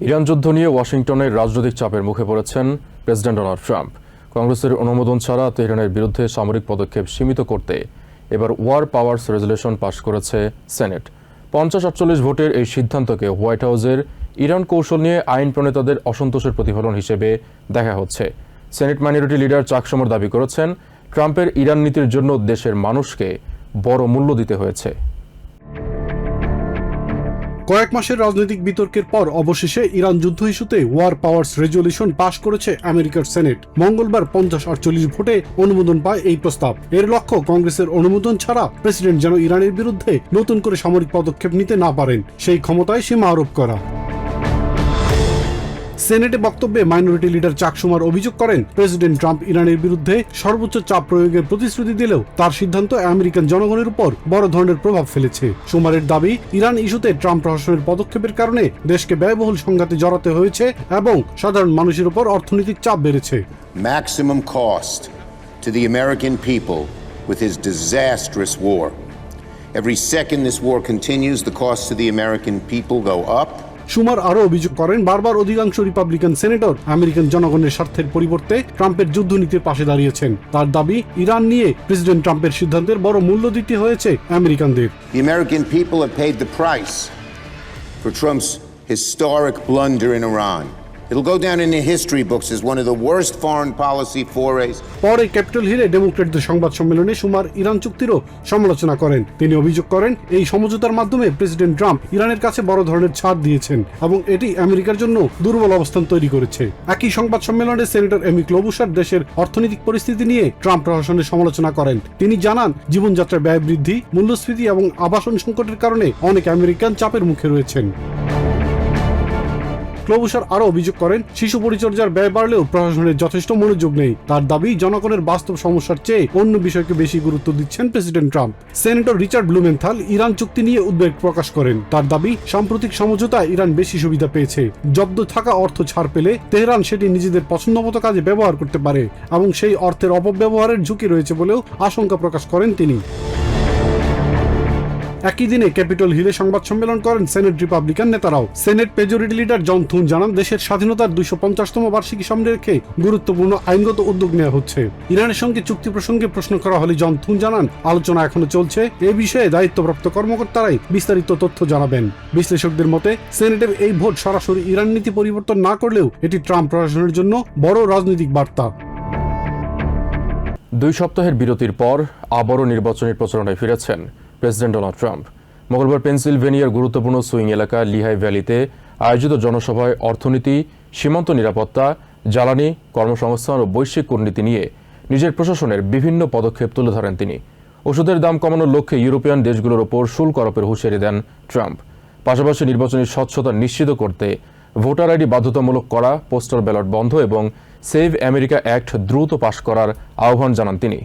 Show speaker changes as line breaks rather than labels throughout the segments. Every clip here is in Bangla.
ইরান যুদ্ধ নিয়ে ওয়াশিংটনের রাজনৈতিক চাপের মুখে পড়েছেন প্রেসিডেন্ট ডোনাল্ড ট্রাম্প। কংগ্রেসের অনুমোদন ছাড়া তেহরানের বিরুদ্ধে সামরিক পদক্ষেপ সীমিত করতে এবার ওয়ার পাওয়ার্স রেজলিউশন পাশ করেছে সেনেট। 50-48 ভোটের এই সিদ্ধান্তকে হোয়াইট হাউসের ইরান কৌশল নিয়ে আইন প্রণেতাদের অসন্তোষের প্রতিফলন হিসেবে দেখা হচ্ছে। সেনেট মাইনরিটি লিডার চাক শুমার দাবি করেছেন, ট্রাম্পের ইরান নীতির জন্য দেশের মানুষকে বড় মূল্য দিতে হয়েছে।
কয়েক মাসের রাজনৈতিক বিতর্কের পর অবশেষে ইরান যুদ্ধ ইস্যুতে ওয়ার পাওয়ার্স রেজলিউশন পাশ করেছে আমেরিকার সেনেট। মঙ্গলবার 50-48 ভোটে অনুমোদন পায় এই প্রস্তাব। এর লক্ষ্য কংগ্রেসের অনুমোদন ছাড়া প্রেসিডেন্ট যেন ইরানের বিরুদ্ধে নতুন করে সামরিক পদক্ষেপ নিতে না পারেন, সেই ক্ষমতায় সীমা আরোপ করা। সেনেটে বক্তব্যে মাইনরিটি লিডার চাক শুমার অভিযোগ করেন, প্রেসিডেন্ট ট্রাম্প ইরানের বিরুদ্ধে সর্বোচ্চ চাপ প্রয়োগের প্রতিশ্রুতি দিলেও তার সিদ্ধান্ত আমেরিকান জনগণের উপর বড় ধরনের প্রভাব ফেলেছে। শুমারের দাবি, ইরান ইস্যুতে ট্রাম্প প্রশাসনের পদক্ষেপের কারণে দেশকে ব্যয়বহুল সংঘাতে জড়াতে হয়েছে এবং সাধারণ মানুষের উপর অর্থনৈতিক চাপ বেড়েছে।
Maximum cost to the American people with his disastrous war. Every second this war continues, the costs to the American people go up.
শুমার আরও অভিযোগ করেন, বারবার অধিকাংশ রিপাবলিকান সেনেটর আমেরিকান জনগণের স্বার্থের পরিবর্তে ট্রাম্পের যুদ্ধনীতির পাশে দাঁড়িয়েছেন। তার দাবি, ইরান নিয়ে প্রেসিডেন্ট ট্রাম্পের সিদ্ধান্তের বড় মূল্য দিতে হয়েছে আমেরিকানদের।
The American people have paid the price for Trump's historic blunder in Iran. It'll go down in the history books as one of the worst foreign policy forays.
পরে ক্যাপিটল হিলে ডেমোক্র্যাটদের সংবাদ সম্মেলনে শুমার ইরান চুক্তিরও সমালোচনা করেন। তিনি অভিযোগ করেন, এই সমঝোতার মাধ্যমে প্রেসিডেন্ট ট্রাম্প ইরানের কাছে বড় ধরনের ছাড় দিয়েছেন এবং এটি আমেরিকার জন্য দুর্বল অবস্থান তৈরি করেছে। একই সংবাদ সম্মেলনে সেনেটর এমি ক্লোবুশার দেশের অর্থনৈতিক পরিস্থিতি নিয়ে ট্রাম্প প্রশাসনের সমালোচনা করেন। তিনি জানান, জীবনযাত্রার ব্যয় বৃদ্ধি, মূল্যস্ফীতি এবং আবাসন সংকটের কারণে অনেক আমেরিকান চাপের মুখে রয়েছেন। ক্লোবুশার আরও অভিযোগ করেন, শিশু পরিচর্যার ব্যয় বাড়লেও প্রশাসনের যথেষ্ট মনোযোগ নেই। তার দাবি, জনগণের বাস্তব সমস্যার চেয়ে অন্য বিষয়কে বেশি গুরুত্ব দিচ্ছেন president Trump. Senator Richard Blumenthal Iran চুক্তি নিয়ে উদ্বেগ প্রকাশ করেন। তার দাবি, সাম্প্রতিক সমঝোতায় ইরান বেশি সুবিধা পেয়েছে। জব্দ থাকা অর্থ ছাড় পেলে তেহরান সেটি নিজেদের পছন্দমতো কাজে ব্যবহার করতে পারে এবং সেই অর্থের অপব্যবহারের ঝুঁকি রয়েছে বলেও আশঙ্কা প্রকাশ করেন তিনি। একই দিনে ক্যাপিটল হিলে সংবাদ সম্মেলন করেন সেনেট রিপাবলিকান নেতারাও। Senate majority leader John Thune জানান, দেশের স্বাধীনতার 250তম বার্ষিকী সামনে রেখে গুরুত্বপূর্ণ আইনগত উদ্যোগ নেওয়া হচ্ছে। ইরানের সঙ্গে চুক্তি প্রসঙ্গে প্রশ্ন করা হলে জন থুন জানান, আলোচনা এখনো চলছে, এ বিষয়ে দায়িত্বপ্রাপ্ত কর্মকর্তারাই বিস্তারিত তথ্য জানাবেন। বিশ্লেষকদের মতে, সেনেটের এই ভোট সরাসরি ইরান নীতি পরিবর্তন না করলেও এটি ট্রাম্প প্রশাসনের জন্য বড় রাজনৈতিক বার্তা।
2 সপ্তাহের বিরতির পর আবারও নির্বাচনী প্রচারণায় ফিরেছেন প্রেসিডেন্ট ডোনাল্ড ট্রাম্প। মঙ্গলবার পেনসিলভেনিয়ার গুরুত্বপূর্ণ সুইং এলাকা লিহাই ভ্যালিতে আয়োজিত জনসভায় অর্থনীতি, সীমান্ত নিরাপত্তা, জ্বালানি, কর্মসংস্থান ও বৈশ্বিক কূটনীতি নিয়ে নিজের প্রশাসনের বিভিন্ন পদক্ষেপ তুলে ধরেন তিনি। ওষুধের দাম কমানোর লক্ষ্যে ইউরোপিয়ান দেশগুলোর ওপর শুল্ক আরোপের হুঁশিয়ারি দেন ট্রাম্প। পাশাপাশি নির্বাচনী স্বচ্ছতা নিশ্চিত করতে ভোটার আইডি বাধ্যতামূলক করা, পোস্টাল ব্যালট বন্ধ এবং সেভ আমেরিকা অ্যাক্ট দ্রুত পাশ করার আহ্বান জানান তিনি।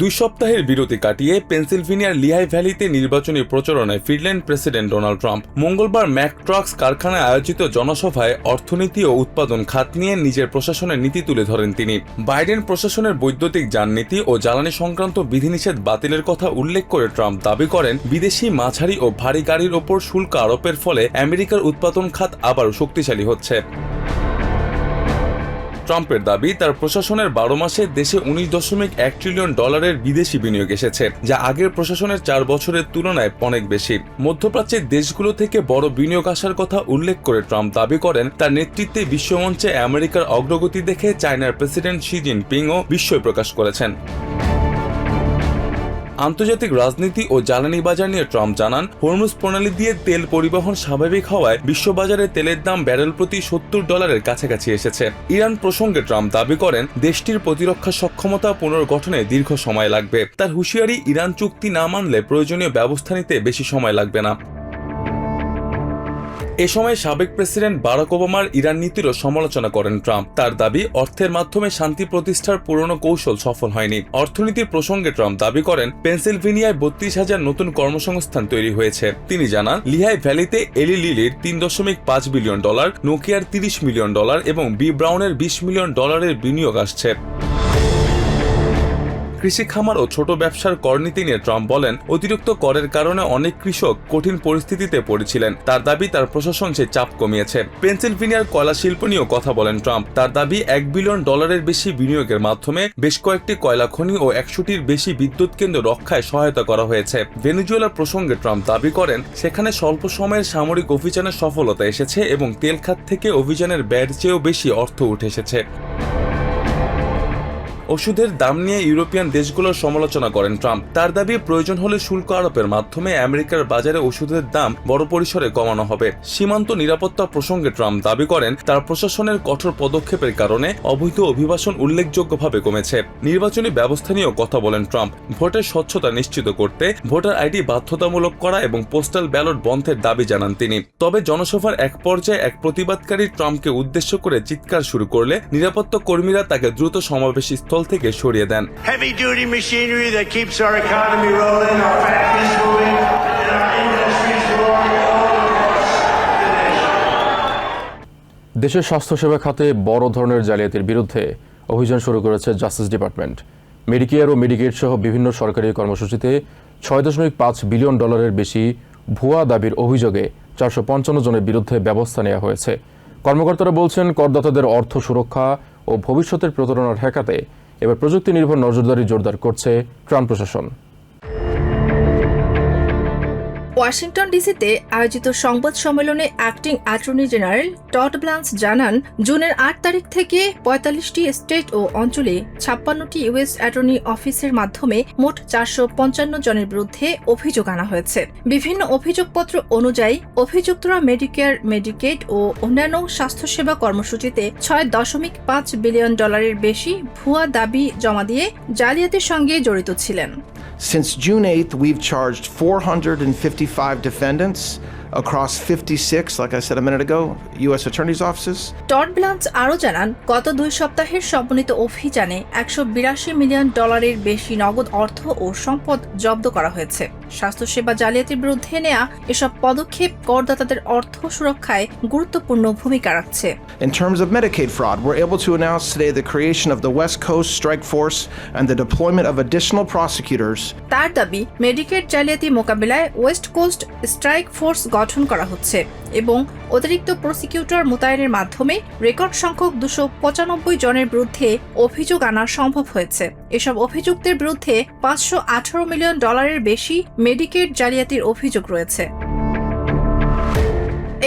2 সপ্তাহের বিরতি কাটিয়ে পেনসিলভেনিয়ার লিহাই ভ্যালিতে নির্বাচনী প্রচারণায় ফিরলেন প্রেসিডেন্ট ডোনাল্ড ট্রাম্প। মঙ্গলবার ম্যাক ট্রাক্স কারখানায় আয়োজিত জনসভায় অর্থনীতি ও উৎপাদন খাত নিয়ে নিজের প্রশাসনের নীতি তুলে ধরেন তিনি। বাইডেন প্রশাসনের বৈদ্যুতিক যান নীতি ও জ্বালানি সংক্রান্ত বিধিনিষেধ বাতিলের কথা উল্লেখ করে ট্রাম্প দাবি করেন, বিদেশি মাঝারি ও ভারী গাড়ির ওপর শুল্ক আরোপের ফলে আমেরিকার উৎপাদন খাত আবারও শক্তিশালী হচ্ছে। ট্রাম্পের দাবি, তার প্রশাসনের 12 মাসে দেশে $19.1 ট্রিলিয়ন বিদেশি বিনিয়োগ এসেছে, যা আগের প্রশাসনের 4 বছরের তুলনায় অনেক বেশি। মধ্যপ্রাচ্যের দেশগুলো থেকে বড় বিনিয়োগ আসার কথা উল্লেখ করে ট্রাম্প দাবি করেন, তার নেতৃত্বে বিশ্বমঞ্চে আমেরিকার অগ্রগতি দেখে চায়নার প্রেসিডেন্ট শি জিনপিংও বিস্ময় প্রকাশ করেছেন। আন্তর্জাতিক রাজনীতি ও জ্বালানি বাজার নিয়ে ট্রাম্প জানান, হরমুজ প্রণালী দিয়ে তেল পরিবহন স্বাভাবিক হওয়ায় বিশ্ববাজারে তেলের দাম ব্যারেল প্রতি $70 কাছাকাছি এসেছে। ইরান প্রসঙ্গে ট্রাম্প দাবি করেন, দেশটির প্রতিরক্ষা সক্ষমতা পুনর্গঠনে দীর্ঘ সময় লাগবে। তার হুঁশিয়ারি, ইরান চুক্তি না মানলে প্রয়োজনীয় ব্যবস্থা নিতে বেশি সময় লাগবে না। এ সময় সাবেক প্রেসিডেন্ট বারাক ওবামার ইরান নীতিরও সমালোচনা করেন ট্রাম্প। তার দাবি, অর্থের মাধ্যমে শান্তি প্রতিষ্ঠার পুরনো কৌশল সফল হয়নি। অর্থনীতির প্রসঙ্গে ট্রাম্প দাবি করেন, পেনসিলভেনিয়ায় 32,000 নতুন কর্মসংস্থান তৈরি হয়েছে। তিনি জানান, লিহাই ভ্যালিতে এলি লিলির $3.5 বিলিয়ন, নোকিয়ার $30 মিলিয়ন এবং বি ব্রাউনের $20 মিলিয়ন বিনিয়োগ আসছে। কৃষি খামার ও ছোট ব্যবসার কর নীতি নিয়ে ট্রাম্প বলেন, অতিরিক্ত করের কারণে অনেক কৃষক কঠিন পরিস্থিতিতে পড়েছিলেন। তার দাবি তার প্রশাসন সেই চাপ কমিয়েছে। পেনসিলভেনিয়ার কয়লা শিল্প নিয়েও কথা বলেন ট্রাম্প। তার দাবি $1 বিলিয়ন বেশি বিনিয়োগের মাধ্যমে বেশ কয়েকটি কয়লা খনি ও 100টির বেশি বিদ্যুৎ কেন্দ্র রক্ষায় সহায়তা করা হয়েছে। ভেনেজুয়েলা প্রসঙ্গে ট্রাম্প দাবি করেন, সেখানে স্বল্প সময়ের সামরিক অভিযানের সফলতা এসেছে এবং তেল খাত থেকে অভিযানের ব্যয়ের চেয়েও বেশি অর্থ উঠে এসেছে। ওষুধের দাম নিয়ে ইউরোপিয়ান দেশগুলোর সমালোচনা করেন ট্রাম্প। তার দাবি প্রয়োজন হলে শুল্ক আরোপের মাধ্যমে আমেরিকার বাজারে ওষুধের দাম বড় পরিসরে কমানো হবে। সীমান্ত নিরাপত্তা প্রসঙ্গে ট্রাম্প দাবি করেন, তার প্রশাসনের কঠোর পদক্ষেপের কারণে অবৈধ অভিবাসন উল্লেখযোগ্যভাবে কমেছে। নির্বাচনী ব্যবস্থা নিয়েও কথা বলেন ট্রাম্প। ভোটের স্বচ্ছতা নিশ্চিত করতে ভোটার আইডি বাধ্যতামূলক করা এবং পোস্টাল ব্যালট বন্ধের দাবি জানান তিনি। তবে জনসভার এক পর্যায়ে এক প্রতিবাদকারী ট্রাম্পকে উদ্দেশ্য করে চিৎকার শুরু করলে নিরাপত্তা কর্মীরা তাকে দ্রুত সমাবেশ স্থল থেকে সরিয়ে দেন।
Heavy duty machinery that keeps our economy rolling, our factories moving, and our industries growing all across the nation.
দেশের স্বাস্থ্যসেবা খাতে বড় ধরনের জালিয়াতির বিরুদ্ধে অভিযান শুরু করেছে জাস্টিস ডিপার্টমেন্ট। মেডিকেয়ার ও মেডিকেড সহ বিভিন্ন সরকারি কর্মসূচিতে $6.5 বিলিয়ন বেশি ভুয়া দাবির অভিযোগে 455 জনের বিরুদ্ধে ব্যবস্থা নেওয়া হয়েছে। কর্মকর্তারা বলছেন, করদাতাদের অর্থ সুরক্ষা ও ভবিষ্যতের প্রতারণা ঠেকাতে এবার প্রযুক্তি নির্ভর নজরদারি জোরদার করছে ট্রাম্প প্রশাসন।
ওয়াশিংটন ডিসিতে আয়োজিত সংবাদ সম্মেলনে অ্যাক্টিং অ্যাটর্নি জেনারেল টড ব্লান্স জানান, জুনের 8 তারিখ থেকে 45টি স্টেট ও অঞ্চলে 56টি ইউএস অ্যাটর্নি অফিসের মাধ্যমে মোট 455 জনের বিরুদ্ধে অভিযোগ আনা হয়েছে। বিভিন্ন অভিযোগপত্র অনুযায়ী অভিযুক্তরা মেডিকেয়ার, মেডিকেড ও অন্যান্য স্বাস্থ্যসেবা কর্মসূচিতে $6.5 বিলিয়ন বেশি ভুয়া দাবি জমা দিয়ে জালিয়াতির সঙ্গে জড়িত ছিলেন।
Since June 8th, we've charged 455 defendants across 56, like I said a minute ago, U.S. attorneys' offices.
Todd Blanche আরও জানান, গত 2 সপ্তাহের সমন্বিত অভিযানে $182 মিলিয়ন বেশি নগদ অর্থ ও সম্পদ জব্দ করা হয়েছে। স্বাস্থ্যসেবা জালিয়াতির বিরুদ্ধে নেওয়া এসব পদক্ষেপ করদাতাদের অর্থ সুরক্ষায় গুরুত্বপূর্ণ ভূমিকা রাখছে।
In terms of Medicaid fraud, we're able to announce today the creation of the West Coast Strike Force and the deployment of additional prosecutors.
তার দাবি, মেডিকেড জালিয়াতি মোকাবিলায় ওয়েস্ট কোস্ট স্ট্রাইক ফোর্স গঠন করা হচ্ছে এবং অতিরিক্ত প্রসিকিউটর মোতায়েনের মাধ্যমে রেকর্ড সংখ্যক 295 জনের বিরুদ্ধে অভিযোগ আনা সম্ভব হয়েছে। এসব অভিযুক্তের বিরুদ্ধে $518 মিলিয়ন বেশি মেডিকেড জালিয়াতির অভিযোগ রয়েছে।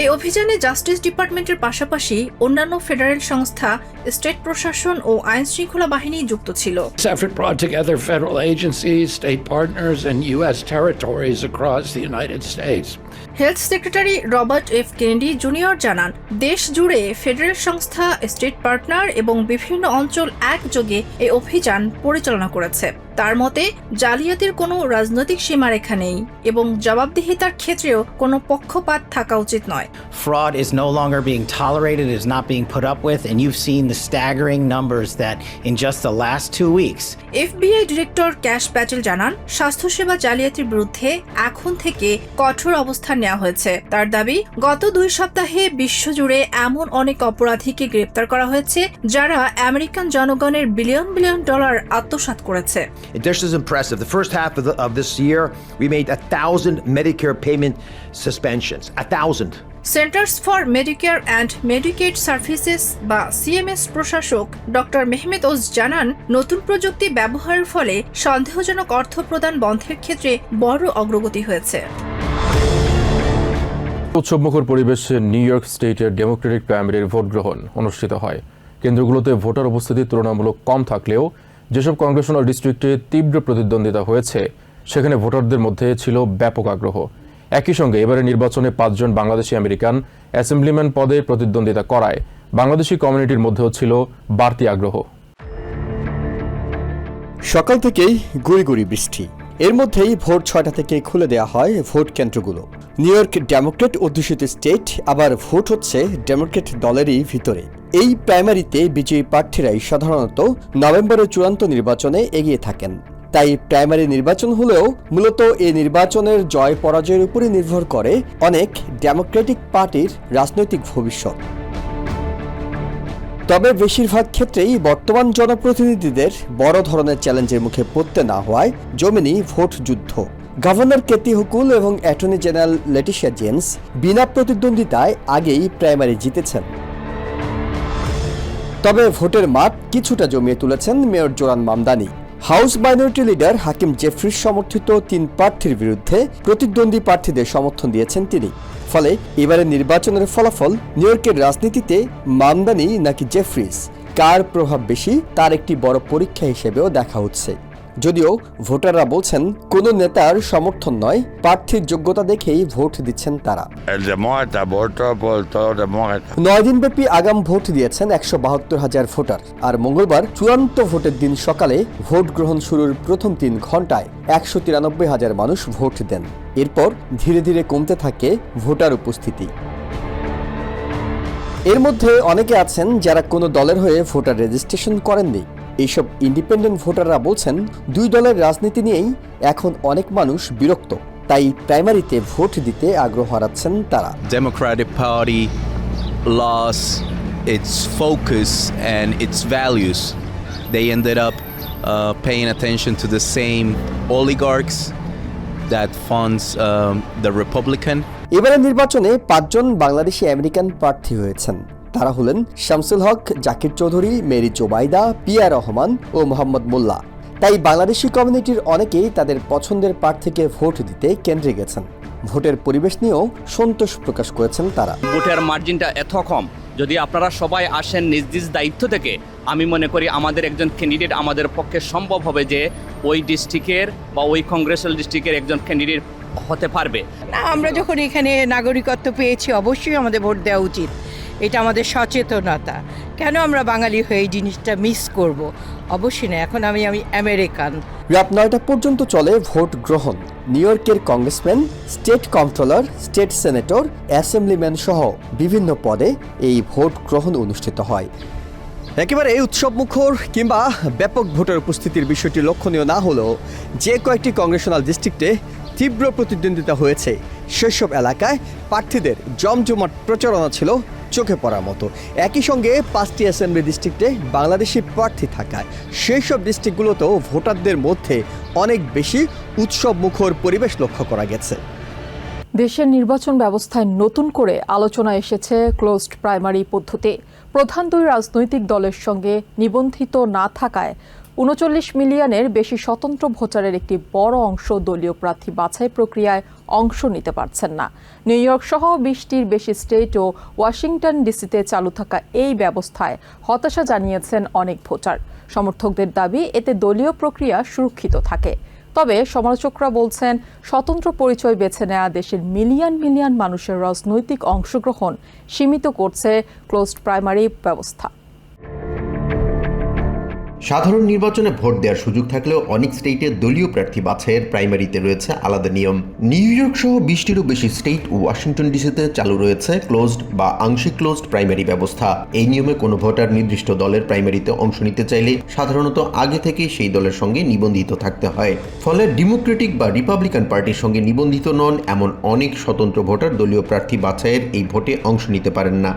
এই অভিযানে জাস্টিস ডিপার্টমেন্টের পাশাপাশি অন্যান্য ফেডারেল সংস্থা, স্টেট প্রশাসন ও আইন শৃঙ্খলা বাহিনী যুক্ত ছিল।
This effort brought together federal agencies, state partners, and U.S. territories across the United States.
Health secretary Robert F Kennedy junior জানান, দেশ জুড়ে ফেডারেল সংস্থা, স্টেট পার্টনার এবং বিভিন্ন অঞ্চল একযোগে এই অভিযান পরিচালনা করেছে। তার মতে, জালিয়াতির কোনো রাজনৈতিক সীমারেখা নেই এবং জবাবদিহিতার ক্ষেত্রেও কোনো পক্ষপাত থাকা উচিত নয়।
Fraud is no longer being tolerated, is not being put up with, and you've seen the staggering numbers that in just the last 2 weeks.
FBI director cash Patel জানান, স্বাস্থ্যসেবা জালিয়াতির বিরুদ্ধে এখন থেকে কঠোর অবস্থান নেওয়া হয়েছে। তার দাবি, গত 2 সপ্তাহে বিশ্বজুড়ে এমন অনেক অপরাধীকে গ্রেপ্তার করা হয়েছে যারা আমেরিকান জনগণের বিলিয়ন বিলিয়ন ডলার আত্মসাৎ করেছে।
This is impressive. The first half of this year, we made 1,000 Medicare payment suspensions. 1,000.
Centers for Medicare and Medicaid Services বা সিএমএস প্রশাসক ডক্টর মেহমেদ ওজ জানান, নতুন প্রযুক্তি ব্যবহারের ফলে সন্দেহজনক অর্থ প্রদান বন্ধের ক্ষেত্রে বড় অগ্রগতি হয়েছে।
উৎসবমুখর পরিবেশে নিউ ইয়র্ক স্টেটের ডেমোক্রেটিক প্রাইমারির ভোট গ্রহণ অনুষ্ঠিত হয়। কেন্দ্রগুলোতে ভোটার উপস্থিতি তুলনামূলক কম থাকলেও যেসব কংগ্রেশনাল ডিস্ট্রিক্টে তীব্র প্রতিদ্বন্দ্বিতা হয়েছে সেখানে ভোটারদের মধ্যে ছিল ব্যাপক আগ্রহ। একই সঙ্গে এবারে নির্বাচনে 5 জন বাংলাদেশি আমেরিকান অ্যাসেম্বলিম্যান পদে প্রতিদ্বন্দ্বিতা করায় বাংলাদেশি কমিউনিটির মধ্যেও ছিল বাড়তি আগ্রহ।
সকাল থেকেই গুড়ি গুড়ি বৃষ্টি, এর মধ্যেই ভোর 6টা থেকে খুলে দেওয়া হয় ভোট কেন্দ্রগুলো। নিউ ইয়র্ক ডেমোক্রেট অধ্যুষিত স্টেট, আবার ভোট হচ্ছে ডেমোক্রেট দলেরই ভিতরে। এই প্রাইমারিতে বিজয়ী প্রার্থীরাই সাধারণত নভেম্বরের চূড়ান্ত নির্বাচনে এগিয়ে থাকেন। তাই প্রাইমারি নির্বাচন হলেও মূলত এই নির্বাচনের জয় পরাজয়ের উপরে নির্ভর করে অনেক ডেমোক্রেটিক পার্টির রাজনৈতিক ভবিষ্যৎ। তবে বেশিরভাগ ক্ষেত্রেই বর্তমান জনপ্রতিনিধিদের বড় ধরনের চ্যালেঞ্জের মুখে পড়তে না হওয়ায় জমেনি ভোট যুদ্ধ। গভর্নর কেতি হুকুল এবং অ্যাটর্নি জেনারেল লেটিশিয়া জেমস বিনা প্রতিদ্বন্দ্বিতায় আগেই প্রাইমারি জিতেছেন। তবে ভোটের মাঠ কিছুটা জমিয়ে তুলেছেন mayor Zoran Mamdani. House minority leader হাকিম জেফ্রিস সমর্থিত 3 প্রার্থীর বিরুদ্ধে প্রতিদ্বন্দ্বী প্রার্থীদের সমর্থন দিয়েছেন তিনি। ফলে এবারে নির্বাচনের ফলাফল নিউ ইয়র্কের রাজনীতিতে মামদানি নাকি জেফ্রিস কার প্রভাব বেশি তার একটি বড় পরীক্ষা হিসেবেও দেখা হচ্ছে। যদিও ভোটাররা বলছেন কোন নেতার সমর্থন নয়, প্রার্থীর যোগ্যতা দেখেই ভোট দিচ্ছেন তারা। 9 দিনব্যাপী আগাম ভোট দিয়েছেন 172,000 ভোটার। আর মঙ্গলবার চূড়ান্ত ভোটের দিন সকালে ভোট গ্রহণ শুরুর প্রথম 3 ঘন্টায় 193,000 মানুষ ভোট দেন। এরপর ধীরে ধীরে কমতে থাকে ভোটার উপস্থিতি। এর মধ্যে অনেকে আছেন যারা কোনো দলের হয়ে ভোটার রেজিস্ট্রেশন করেননি। এইসব ইন্ডিপেন্ডেন্ট ভোটাররা বলছেন 2 দলের রাজনীতি নিয়েই এখন অনেক মানুষ বিরক্ত, তাই প্রাইমারিতে ভোট দিতে আগ্রহ হারাচ্ছেন তারা।
Democratic Party lost its focus and its values. They ended up paying attention to the same oligarchs that funds the Republican.
এবারে নির্বাচনে 5 জন বাংলাদেশি আমেরিকান প্রার্থী হয়েছেন। তারা হলেন শামসুল হক, জাকির চৌধুরী, মেরি জোবাইদা, পিয়া রহমান ও মোহাম্মদ মোল্লা। তাই বাংলাদেশি কমিউনিটির অনেকেই তাদের পছন্দের প্রার্থীকে ভোট দিতে কেন্দ্রে গেছেন। ভোটের পরিবেশ নিয়েও সন্তোষ প্রকাশ করেছেন তারা।
ভোটের মার্জিনটা এত কম, যদি আপনারা সবাই আসেন নিজ নিজ দায়িত্ব থেকে, আমি মনে করি আমাদের একজন ক্যান্ডিডেট আমাদের পক্ষে সম্ভব হবে যে ওই ডিস্ট্রিক্টের বা ওই কংগ্রেসুয়াল ডিস্ট্রিক্টের একজন ক্যান্ডিডেট হতে পারবে।
না, আমরা যখন এখানে নাগরিকত্ব পেয়েছি অবশ্যই আমাদের ভোট দেওয়া উচিত। এটা আমাদের সচেতনতা। কেন আমরা বাঙালি হয়ে এই জিনিসটা মিস করব? অবশ্যই না। এখন আমি আমেরিকান।
রাত 9টা পর্যন্ত চলে ভোট গ্রহণ। নিউ ইয়র্কের congressman, state controller, state senator, assemblyman সহ বিভিন্ন পদে এই ভোট গ্রহণ অনুষ্ঠিত হয়। একেবারে উৎসব মুখর কিংবা ব্যাপক ভোটার উপস্থিতির বিষয়টি লক্ষণীয় না হলেও যে কয়েকটি কংগ্রেশনাল ডিস্ট্রিক্টে তীব্র প্রতিদ্বন্দ্বিতা হয়েছে সেসব এলাকায় প্রার্থীদের জমজমাট প্রচারণা ছিল চোখে পড়ার মতো। একই সঙ্গে 5টি অ্যাসেম্বলি ডিস্ট্রিক্টে বাংলাদেশি প্রার্থী থাকায় সেই সব ডিস্ট্রিক্টগুলোতেও ভোটারদের মধ্যে অনেক বেশি উৎসব মুখর পরিবেশ লক্ষ্য করা গেছে।
দেশের নির্বাচন ব্যবস্থায় নতুন করে আলোচনা এসেছে ক্লোজড প্রাইমারি পদ্ধতি। প্রধান 2 রাজনৈতিক দলের সঙ্গে নিবন্ধিত না থাকায় 39 মিলিয়নের বেশি স্বতন্ত্র ভোটারের একটি বড় অংশ দলীয় প্রার্থী বাছাই প্রক্রিয়ায় অংশ নিতে পারছেন না। নিউ ইয়র্ক সহ 20টির বেশি স্টেট ও ওয়াশিংটন ডিসিতে চালু থাকা এই ব্যবস্থায় হতাশা জানিয়েছেন অনেক ভোটার। সমর্থকদের দাবি এতে দলীয় প্রক্রিয়া সুরক্ষিত থাকে। তবে সমালোচকরা বলছেন স্বতন্ত্র পরিচয় বেছে নেওয়া দেশের মিলিয়ন মিলিয়ন মানুষের রাজনৈতিক অংশগ্রহণ সীমিত করছে ক্লোজড প্রাইমারি ব্যবস্থা।
সাধারণ নির্বাচনে ভোট দেওয়ার সুযোগ থাকলেও অনেক স্টেটে দলীয় প্রার্থী বাছাইয়ের প্রাইমারিতে রয়েছে আলাদা নিয়ম। নিউ ইয়র্ক সহ 20টিরও বেশি স্টেট ও ওয়াশিংটন ডিসিতে চালু রয়েছে ক্লোজড বা আংশিক ক্লোজড প্রাইমারি ব্যবস্থা। এই নিয়মে কোনো ভোটার নির্দিষ্ট দলের প্রাইমারিতে অংশ নিতে চাইলে সাধারণত আগে থেকেই সেই দলের সঙ্গে নিবন্ধিত থাকতে হয়। ফলে ডেমোক্রেটিক বা রিপাবলিকান পার্টির সঙ্গে নিবন্ধিত নন এমন অনেক স্বতন্ত্র ভোটার দলীয় প্রার্থী বাছাইয়ের এই ভোটে অংশ নিতে পারেন না।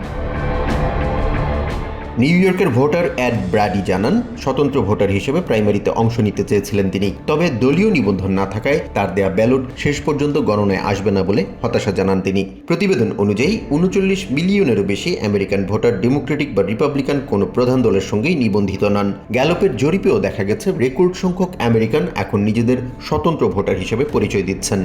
নিউ ইয়র্কের ভোটার এড ব্র্যাডি জানান, স্বতন্ত্র ভোটার হিসেবে প্রাইমারিতে অংশ নিতে চেয়েছিলেন তিনি। তবে দলীয় নিবন্ধন না থাকায় তার দেয়া ব্যালট শেষ পর্যন্ত গণনায় আসবে না বলে হতাশা জানান তিনি। প্রতিবেদন অনুযায়ী 39 মিলিয়নেরও বেশি আমেরিকান ভোটার ডেমোক্রেটিক বা রিপাবলিকান কোনো প্রধান দলের সঙ্গেই নিবন্ধিত নন। গ্যালোপের জরিপেও দেখা গেছে রেকর্ড সংখ্যক আমেরিকান এখন নিজেদের স্বতন্ত্র ভোটার হিসেবে পরিচয় দিচ্ছেন।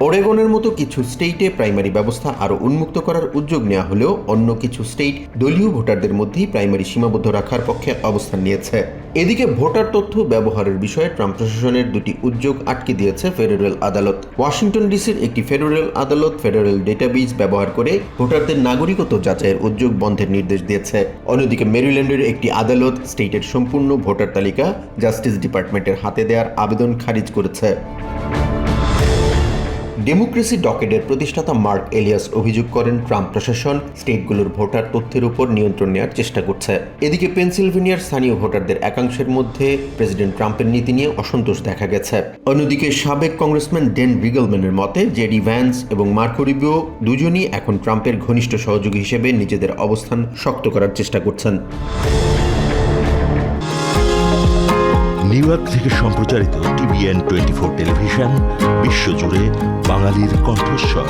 ওরেগনের মতো কিছু স্টেটে প্রাইমারি ব্যবস্থা আরও উন্মুক্ত করার উদ্যোগ নেওয়া হলেও অন্য কিছু স্টেট দলীয় ভোটারদের মধ্যেই প্রাইমারি সীমাবদ্ধ রাখার পক্ষে অবস্থান নিয়েছে। এদিকে ভোটার তথ্য ব্যবহারের বিষয়ে ট্রাম্প প্রশাসনের 2টি উদ্যোগ আটকে দিয়েছে ফেডারেল আদালত। ওয়াশিংটন ডিসির একটি ফেডারেল আদালত ফেডারেল ডেটাবেজ ব্যবহার করে ভোটারদের নাগরিকত্ব যাচাইয়ের উদ্যোগ বন্ধের নির্দেশ দিয়েছে। অন্যদিকে মেরিল্যান্ডের একটি আদালত স্টেটের সম্পূর্ণ ভোটার তালিকা জাস্টিস ডিপার্টমেন্টের হাতে দেওয়ার আবেদন খারিজ করেছে। ডেমোক্রেসি ডকেটের প্রতিষ্ঠাতা মার্ক এলিয়াস অভিযোগ করেন ট্রাম্প প্রশাসন স্টেটগুলোর ভোটার তথ্যের উপর নিয়ন্ত্রণ নেওয়ার চেষ্টা করছে। এদিকে পেনসিলভেনিয়ার স্থানীয় ভোটারদের একাংশের মধ্যে প্রেসিডেন্ট ট্রাম্পের নীতি নিয়ে অসন্তোষ দেখা গেছে। অন্যদিকে সাবেক কংগ্রেসম্যান ডেন রিগলম্যানের মতে জেডি ভ্যান্স এবং মার্কো রুবিও দুজনই এখন ট্রাম্পের ঘনিষ্ঠ সহযোগী হিসেবে নিজেদের অবস্থান শক্ত করার চেষ্টা করছেন।
নিউ ইয়র্ক থেকে সম্প্রচারিত TVN 24 টেলিভিশন বিশ্বজুড়ে বাঙালির কণ্ঠস্বর।